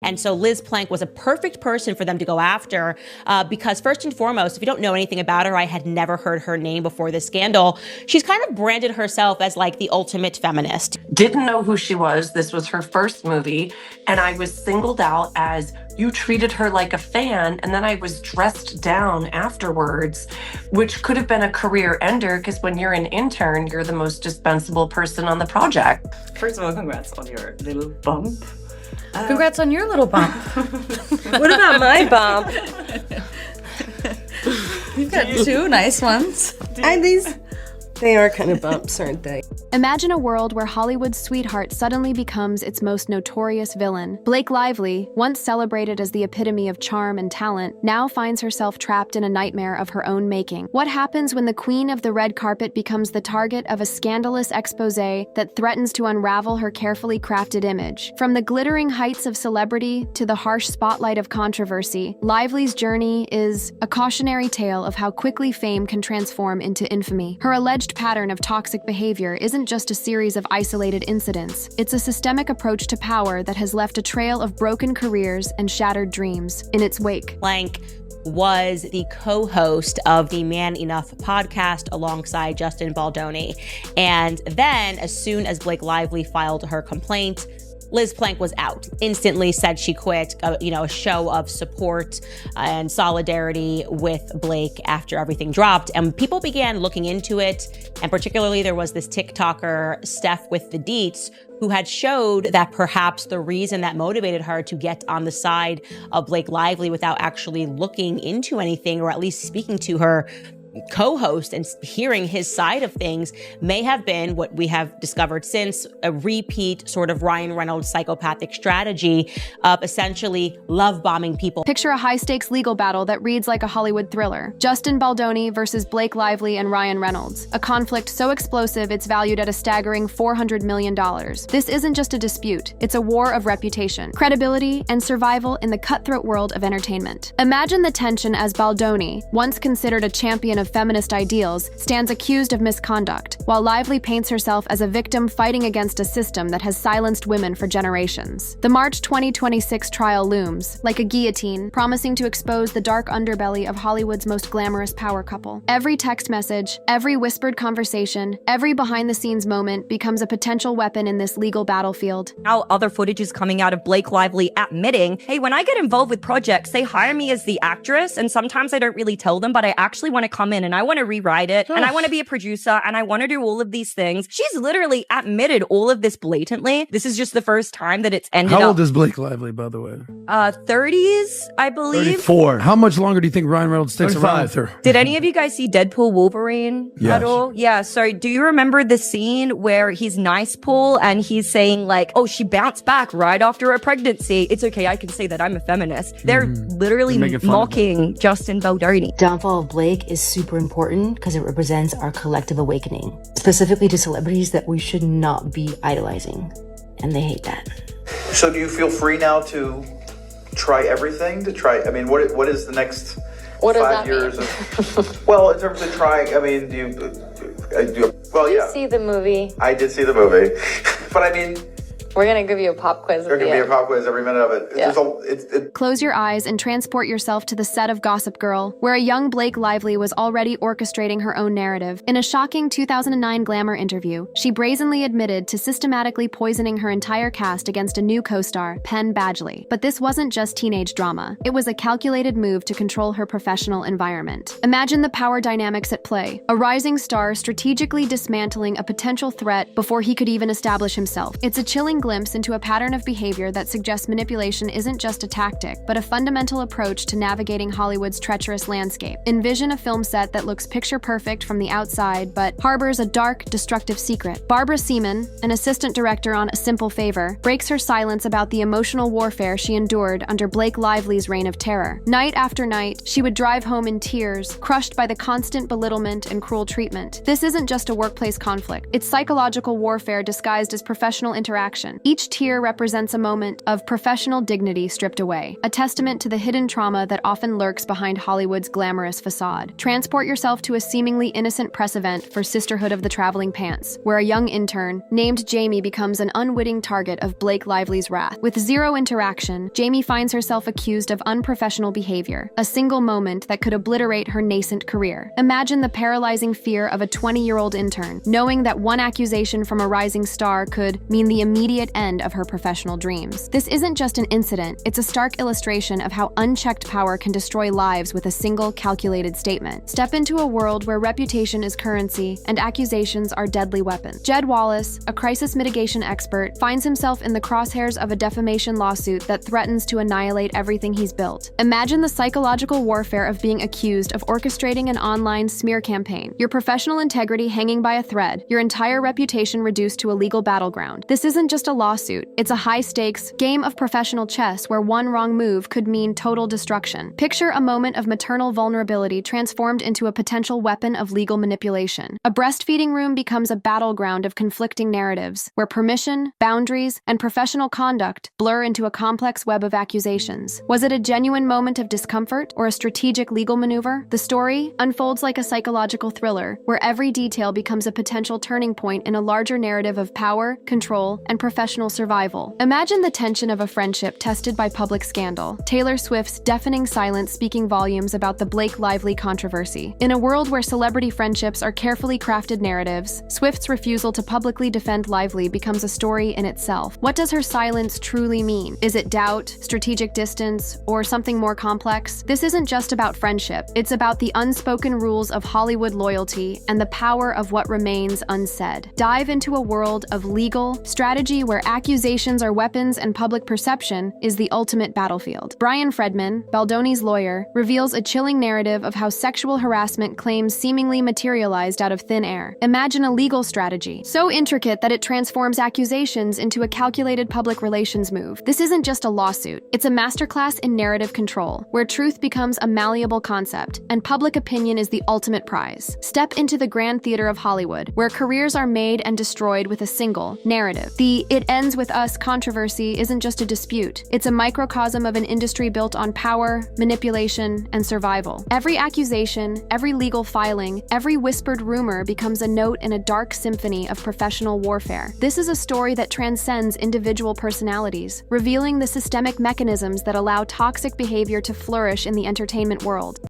And so Liz Plank was a perfect person for them to go after because first and foremost, if you don't know anything about her, I had never heard her name before this scandal. She's kind of branded herself as like the ultimate feminist. Didn't know who she was. This was her first movie. And I was singled out as, you treated her like a fan. And then I was dressed down afterwards, which could have been a career ender because when you're an intern, you're the most dispensable person on the project. First of all, congrats on your little bump. Congrats on your little bump. What about my bump? You've got two nice ones. And they are kind of bumps, aren't they? Imagine a world where Hollywood's sweetheart suddenly becomes its most notorious villain. Blake Lively, once celebrated as the epitome of charm and talent, now finds herself trapped in a nightmare of her own making. What happens when the queen of the red carpet becomes the target of a scandalous exposé that threatens to unravel her carefully crafted image? From the glittering heights of celebrity to the harsh spotlight of controversy, Lively's journey is a cautionary tale of how quickly fame can transform into infamy. Her alleged pattern of toxic behavior isn't just a series of isolated incidents. It's a systemic approach to power that has left a trail of broken careers and shattered dreams in its wake. Plank was the co-host of the Man Enough podcast alongside Justin Baldoni. And then as soon as Blake Lively filed her complaint, Liz Plank was out, instantly said she quit, a show of support and solidarity with Blake after everything dropped. And people began looking into it. And particularly there was this TikToker, Steph with the Deets, who had showed that perhaps the reason that motivated her to get on the side of Blake Lively without actually looking into anything or at least speaking to her co-host and hearing his side of things may have been what we have discovered since, a repeat sort of Ryan Reynolds psychopathic strategy of essentially love bombing people. Picture a high-stakes legal battle that reads like a Hollywood thriller. Justin Baldoni versus Blake Lively and Ryan Reynolds. A conflict so explosive it's valued at a staggering $400 million. This isn't just a dispute, it's a war of reputation, credibility, and survival in the cutthroat world of entertainment. Imagine the tension as Baldoni, once considered a champion of feminist ideals, stands accused of misconduct, while Lively paints herself as a victim fighting against a system that has silenced women for generations. The March 2026 trial looms, like a guillotine, promising to expose the dark underbelly of Hollywood's most glamorous power couple. Every text message, every whispered conversation, every behind-the-scenes moment becomes a potential weapon in this legal battlefield. Now other footage is coming out of Blake Lively admitting, hey, when I get involved with projects, they hire me as the actress, and sometimes I don't really tell them, but I actually want to come in and I want to rewrite it, and I want to be a producer, and I want to do all of these things. She's literally admitted all of this blatantly. This is just the first time that it's ended up. How old is Blake Lively, by the way? 30s, I believe. 34. How much longer do you think Ryan Reynolds sticks around with her? Did any of you guys see Deadpool Wolverine at all? Yeah, so do you remember the scene where he's nice Paul and he's saying like, oh, she bounced back right after her pregnancy. It's okay, I can say that I'm a feminist. They're literally mocking Justin Baldoni. Downfall of Blake is super important because it represents our collective awakening, specifically to celebrities that we should not be idolizing, and they hate that. So do you feel free now to try everything? I mean, what is the next 5 years? Well, in terms of trying, I mean, do you see the movie? I did see the movie, but I mean, we're going to give you a pop quiz. We're going to give you a pop quiz every minute of it. Yeah. Close your eyes and transport yourself to the set of Gossip Girl, where a young Blake Lively was already orchestrating her own narrative. In a shocking 2009 Glamour interview, she brazenly admitted to systematically poisoning her entire cast against a new co-star, Penn Badgley. But this wasn't just teenage drama. It was a calculated move to control her professional environment. Imagine the power dynamics at play. A rising star strategically dismantling a potential threat before he could even establish himself. It's a chilling glimpse into a pattern of behavior that suggests manipulation isn't just a tactic, but a fundamental approach to navigating Hollywood's treacherous landscape. Envision a film set that looks picture-perfect from the outside, but harbors a dark, destructive secret. Barbara Seaman, an assistant director on A Simple Favor, breaks her silence about the emotional warfare she endured under Blake Lively's reign of terror. Night after night, she would drive home in tears, crushed by the constant belittlement and cruel treatment. This isn't just a workplace conflict. It's psychological warfare disguised as professional interaction. accusation. Each tear represents a moment of professional dignity stripped away, a testament to the hidden trauma that often lurks behind Hollywood's glamorous facade. Transport yourself to a seemingly innocent press event for Sisterhood of the Traveling Pants, where a young intern named Jamie becomes an unwitting target of Blake Lively's wrath. With zero interaction, Jamie finds herself accused of unprofessional behavior, a single moment that could obliterate her nascent career. Imagine the paralyzing fear of a 20-year-old intern, knowing that one accusation from a rising star could mean the immediate end of her professional dreams. This isn't just an incident, it's a stark illustration of how unchecked power can destroy lives with a single calculated statement. Step into a world where reputation is currency and accusations are deadly weapons. Jed Wallace, a crisis mitigation expert, finds himself in the crosshairs of a defamation lawsuit that threatens to annihilate everything he's built. Imagine the psychological warfare of being accused of orchestrating an online smear campaign, your professional integrity hanging by a thread, your entire reputation reduced to a legal battleground. This isn't just a lawsuit, it's a high-stakes game of professional chess where one wrong move could mean total destruction. Picture a moment of maternal vulnerability transformed into a potential weapon of legal manipulation. A breastfeeding room becomes a battleground of conflicting narratives, where permission, boundaries, and professional conduct blur into a complex web of accusations. Was it a genuine moment of discomfort or a strategic legal maneuver? The story unfolds like a psychological thriller, where every detail becomes a potential turning point in a larger narrative of power, control, and professional survival. Imagine the tension of a friendship tested by public scandal. Taylor Swift's deafening silence speaking volumes about the Blake Lively controversy. In a world where celebrity friendships are carefully crafted narratives, Swift's refusal to publicly defend Lively becomes a story in itself. What does her silence truly mean? Is it doubt, strategic distance, or something more complex? This isn't just about friendship. It's about the unspoken rules of Hollywood loyalty and the power of what remains unsaid. Dive into a world of legal strategy where accusations are weapons and public perception is the ultimate battlefield. Brian Fredman, Baldoni's lawyer, reveals a chilling narrative of how sexual harassment claims seemingly materialized out of thin air. Imagine a legal strategy so intricate that it transforms accusations into a calculated public relations move. This isn't just a lawsuit, it's a masterclass in narrative control, where truth becomes a malleable concept and public opinion is the ultimate prize. Step into the grand theater of Hollywood, where careers are made and destroyed with a single narrative. The "it ends with us" controversy isn't just a dispute, it's a microcosm of an industry built on power, manipulation, and survival. Every accusation, every legal filing, every whispered rumor becomes a note in a dark symphony of professional warfare. This is a story that transcends individual personalities, revealing the systemic mechanisms that allow toxic behavior to flourish in the entertainment world.